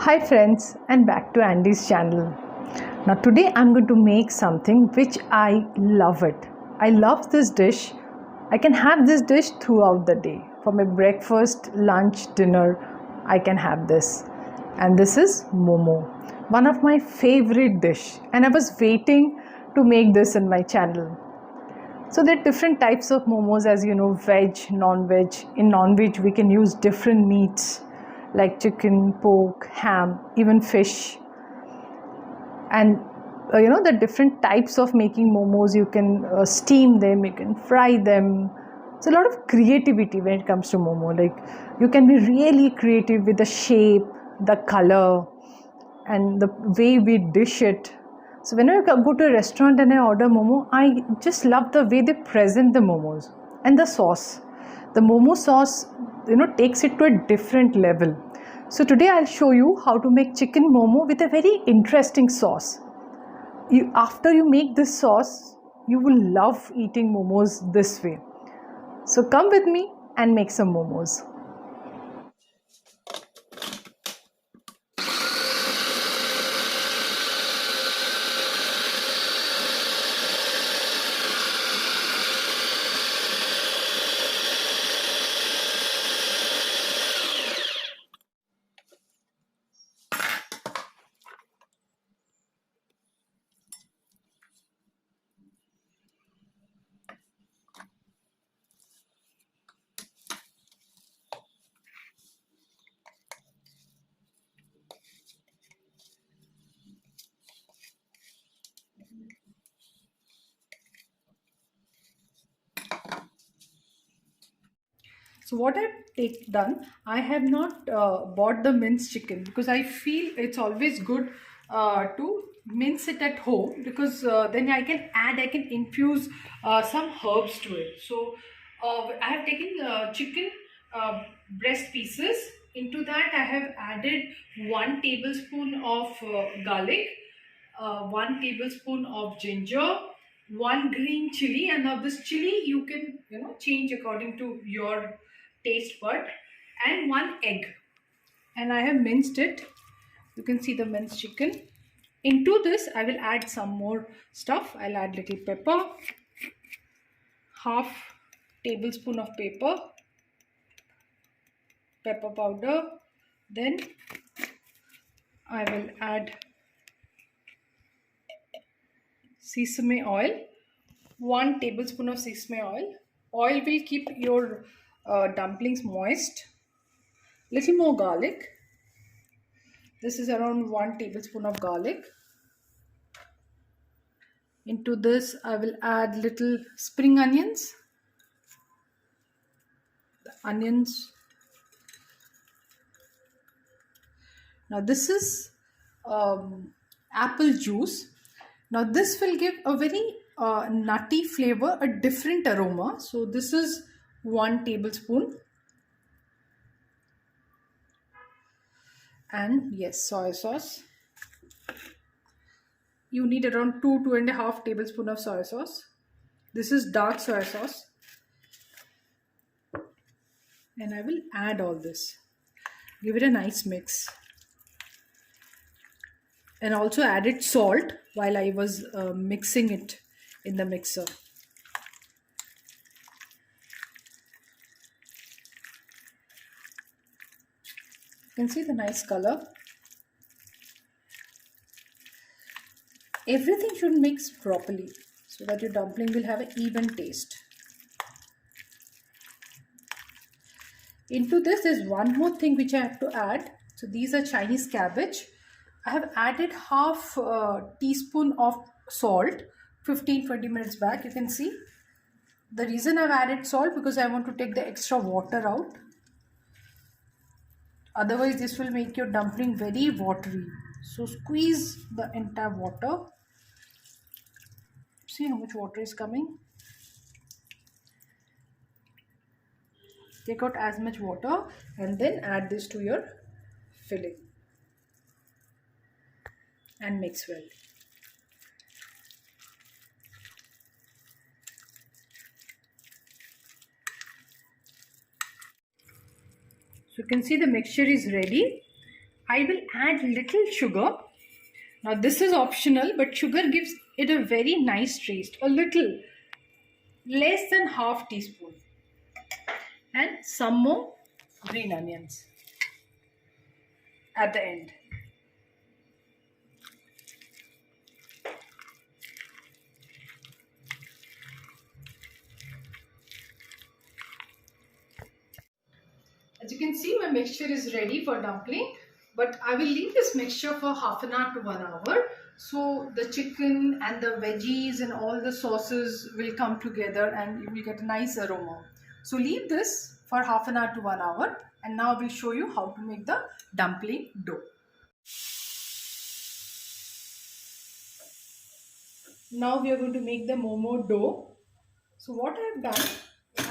Hi friends, and back to Andy's channel. Now today I'm going to make something which I love it. I love this dish. I can have this dish throughout the day. For my breakfast, lunch, dinner, I can have this. And this is momo, one of my favorite dish. And I was waiting to make this in my channel. So there are different types of momos, as you know, veg, non-veg. In non-veg we can use different meats like chicken, pork, ham, even fish. And the different types of making momos, you can steam them, you can fry them. It's a lot of creativity when it comes to momo. Like, you can be really creative with the shape, the color, and the way we dish it. So whenever I go to a restaurant and I order momo, I just love the way they present the momos and the sauce. The momo sauce, takes it to a different level. So today I'll show you how to make chicken momo with a very interesting sauce. After you make this sauce, you will love eating momos this way. So come with me and make some momos. So what I've done, I have not bought the minced chicken because I feel it's always good to mince it at home, because then I can infuse some herbs to it. So I have taken chicken breast pieces. Into that I have added 1 tablespoon of garlic, 1 tablespoon of ginger, 1 green chili, and now this chili you can change according to your taste bud, and 1 egg. And I have minced it. You can see the minced chicken. Into this I will add some more stuff. I'll add little pepper, half tablespoon of pepper powder. Then I will add sesame oil, 1 tablespoon of sesame oil. Oil will keep your dumplings moist. Little more garlic. This is around 1 tablespoon of garlic. Into this I will add little spring onions. The onions. Now this is apple juice. Now this will give a very nutty flavor, a different aroma. So this is 1 tablespoon. And yes, soy sauce. You need around 2.5 tablespoon of soy sauce. This is dark soy sauce. And I will add all this. Give it a nice mix. And also added salt while I was mixing it in the mixer. You can see the nice color. Everything should mix properly so that your dumpling will have an even taste. Into this, there's one more thing which I have to add. So these are Chinese cabbage. I have added half teaspoon of salt 15-20 minutes back. You can see the reason I've added salt, because I want to take the extra water out. Otherwise this will make your dumpling very watery. So squeeze the entire water. See how much water is coming. Take out as much water and then add this to your filling and mix well. So you can see the mixture is ready. I will add little sugar. Now this is optional, but sugar gives it a very nice taste. A little, less than half teaspoon. And some more green onions at the end. As you can see, my mixture is ready for dumpling, but I will leave this mixture for half an hour to 1 hour. So the chicken and the veggies and all the sauces will come together and you will get a nice aroma. So leave this for half an hour to 1 hour, and now I will show you how to make the dumpling dough. Now we are going to make the momo dough. So what I have done,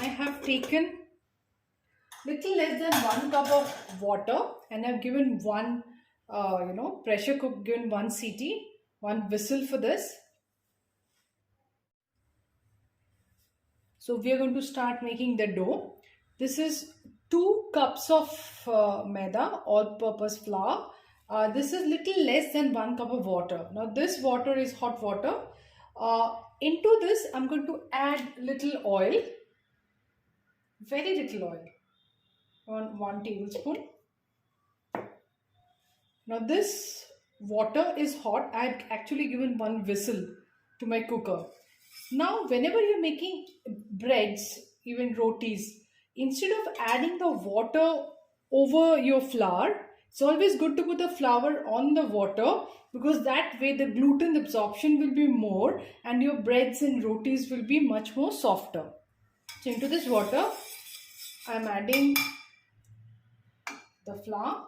I have taken little less than 1 cup of water and I've given one pressure cook, given one CT, one whistle for this. So we are going to start making the dough. This is 2 cups of maida, all-purpose flour. This is little less than 1 cup of water. Now this water is hot water. Into this I'm going to add little oil, very little oil, 1 tablespoon. Now this water is hot. I've actually given 1 whistle to my cooker. Now whenever you're making breads, even rotis, instead of adding the water over your flour, it's always good to put the flour on the water, because that way the gluten absorption will be more and your breads and rotis will be much more softer. So into this water, I'm adding the flour,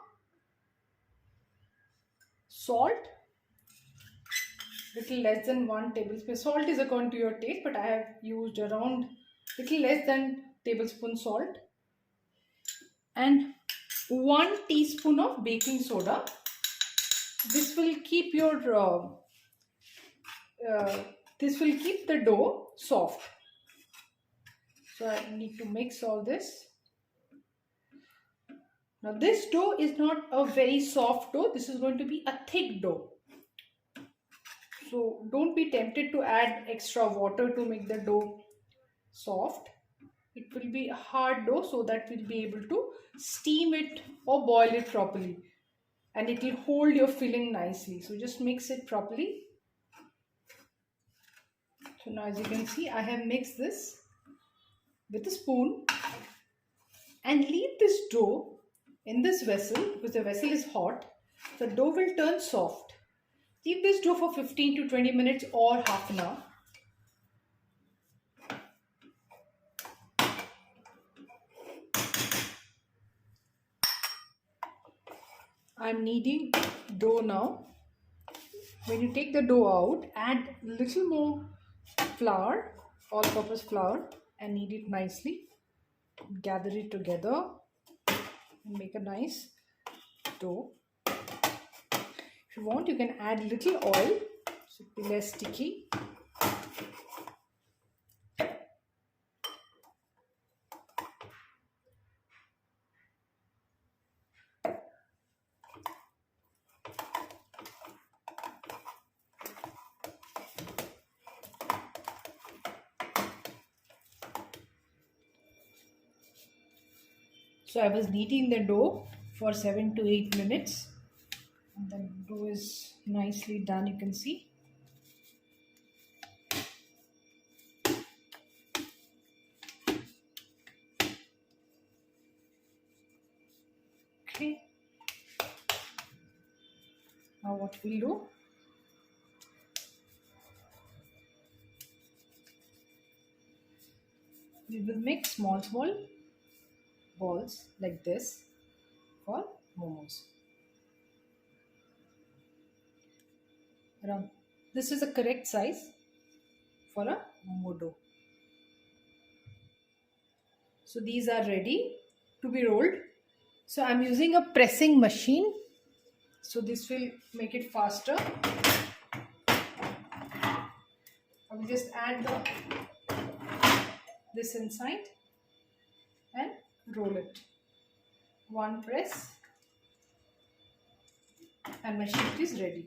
salt, little less than 1 tablespoon. Salt is according to your taste, but I have used around little less than tablespoon salt, and 1 teaspoon of baking soda. This will keep your the dough soft. So I need to mix all this. Now this dough is not a very soft dough. This is going to be a thick dough. So don't be tempted to add extra water to make the dough soft. It will be a hard dough, so that we'll be able to steam it or boil it properly, and it will hold your filling nicely. So just mix it properly. So now as you can see, I have mixed this with a spoon and leave this dough in this vessel, because the vessel is hot. The dough will turn soft. Leave this dough for 15 to 20 minutes or half an hour. I'm kneading dough now. When you take the dough out, add little more flour, all-purpose flour, and knead it nicely. Gather it together and make a nice dough. If you want, you can add little oil, so it will be less sticky. So I was kneading the dough for 7 to 8 minutes. And the dough is nicely done, you can see. Okay. Now what we'll do, we will make small balls like this for momos. Around this is the correct size for a momo dough. So these are ready to be rolled. So I'm using a pressing machine, so this will make it faster. I will just add this inside and roll it. One press and my sheet is ready.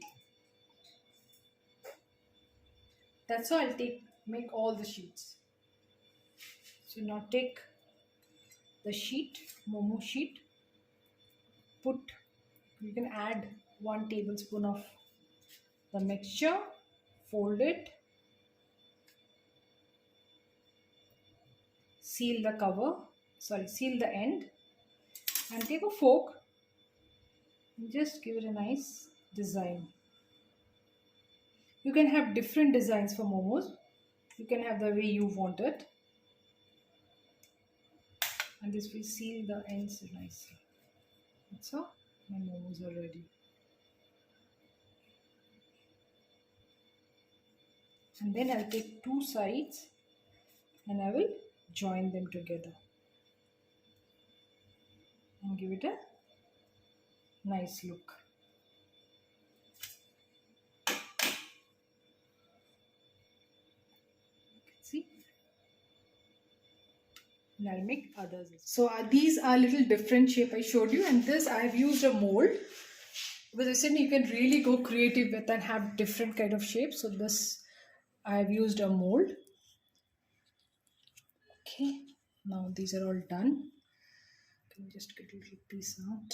That's how I'll make all the sheets. So now take the sheet, momo sheet, you can add 1 tablespoon of the mixture, fold it, seal the end, and take a fork and just give it a nice design. You can have different designs for momos. You can have the way you want it. And this will seal the ends nicely. That's all. My momos are ready. And then I'll take 2 sides and I will join them together and give it a nice look. See? And I'll make others. So these are little different shape I showed you, and this I have used a mold. Because I said you can really go creative with and have different kind of shapes. So this I have used a mold. Okay, now these are all done. Can just get a little piece out.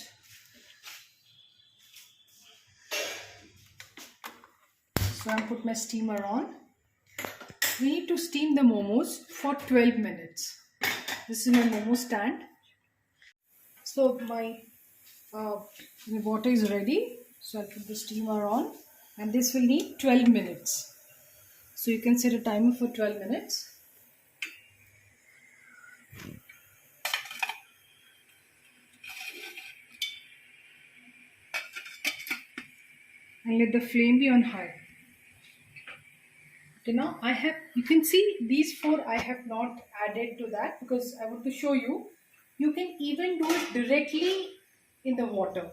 So I put my steamer on. We need to steam the momos for 12 minutes. This is my momo stand. So my water is ready. So I'll put the steamer on, and this will need 12 minutes. So you can set a timer for 12 minutes. And let the flame be on high. Okay, now you can see these 4 I have not added to that because I want to show you. You can even do it directly in the water.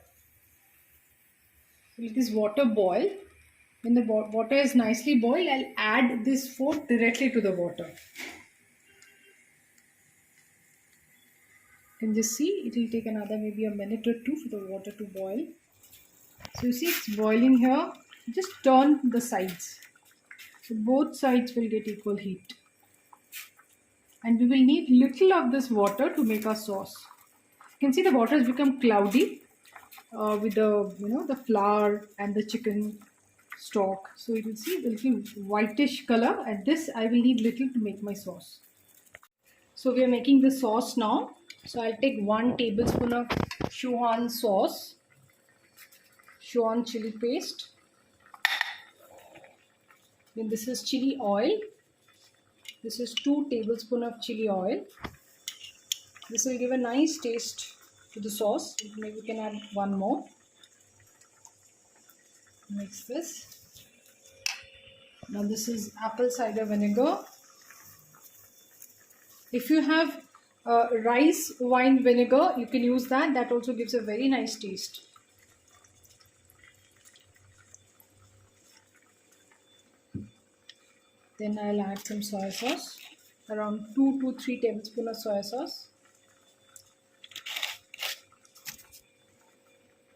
Let this water boil. When the water is nicely boiled, I'll add this 4 directly to the water. You can just see it will take another maybe a minute or 2 for the water to boil. So you see it's boiling here. Just turn the sides. So both sides will get equal heat. And we will need little of this water to make our sauce. You can see the water has become cloudy with the flour and the chicken stock. So you will see the little whitish color, and this I will need little to make my sauce. So we are making the sauce now. So I'll take 1 tablespoon of Szechuan sauce, Szechuan chili paste. Then this is chili oil. This is 2 tablespoons of chili oil. This will give a nice taste to the sauce. Maybe we can add 1 more. Mix this. Now this is apple cider vinegar. If you have rice wine vinegar, you can use that. That also gives a very nice taste. Then I'll add some soy sauce, around 2 to 3 tablespoons of soy sauce.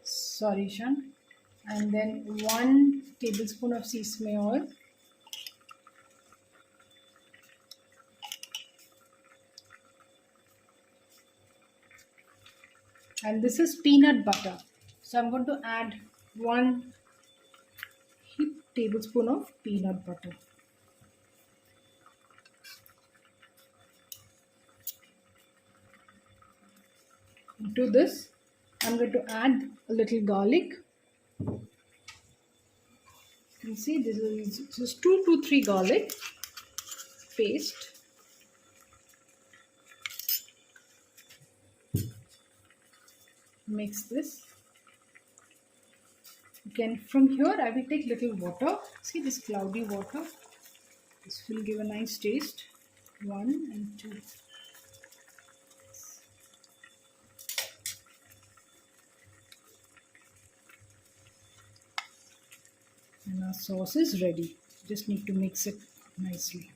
Sorry, Shan. And then 1 tablespoon of sesame oil. And this is peanut butter. So I'm going to add 1 tablespoon of peanut butter. To this, I'm going to add a little garlic. You can see this is just 2 to 3 garlic paste. Mix this. Again, from here I will take little water. See this cloudy water. This will give a nice taste. 1 and 2. And our sauce is ready. Just need to mix it nicely.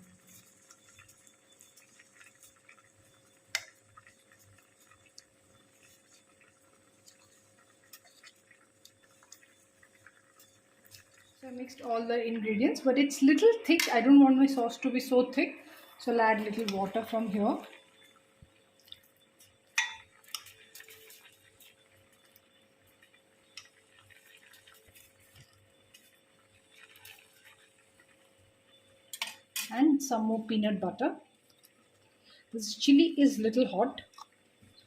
So I mixed all the ingredients, but it's little thick. I don't want my sauce to be so thick, so I'll add little water from here. And some more peanut butter. This chili is little hot,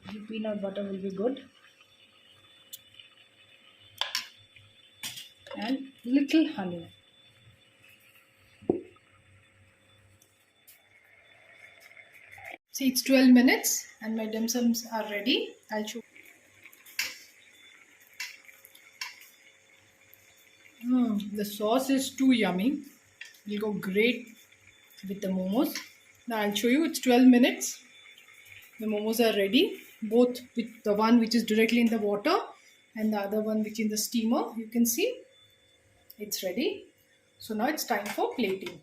so the peanut butter will be good. And little honey. See, it's 12 minutes and my dim sums are ready. I'll show. The sauce is too yummy. It'll go great with the momos. Now I'll show you. It's 12 minutes. The momos are ready. Both with the one which is directly in the water and the other one which is in the steamer. You can see it's ready. So now it's time for plating.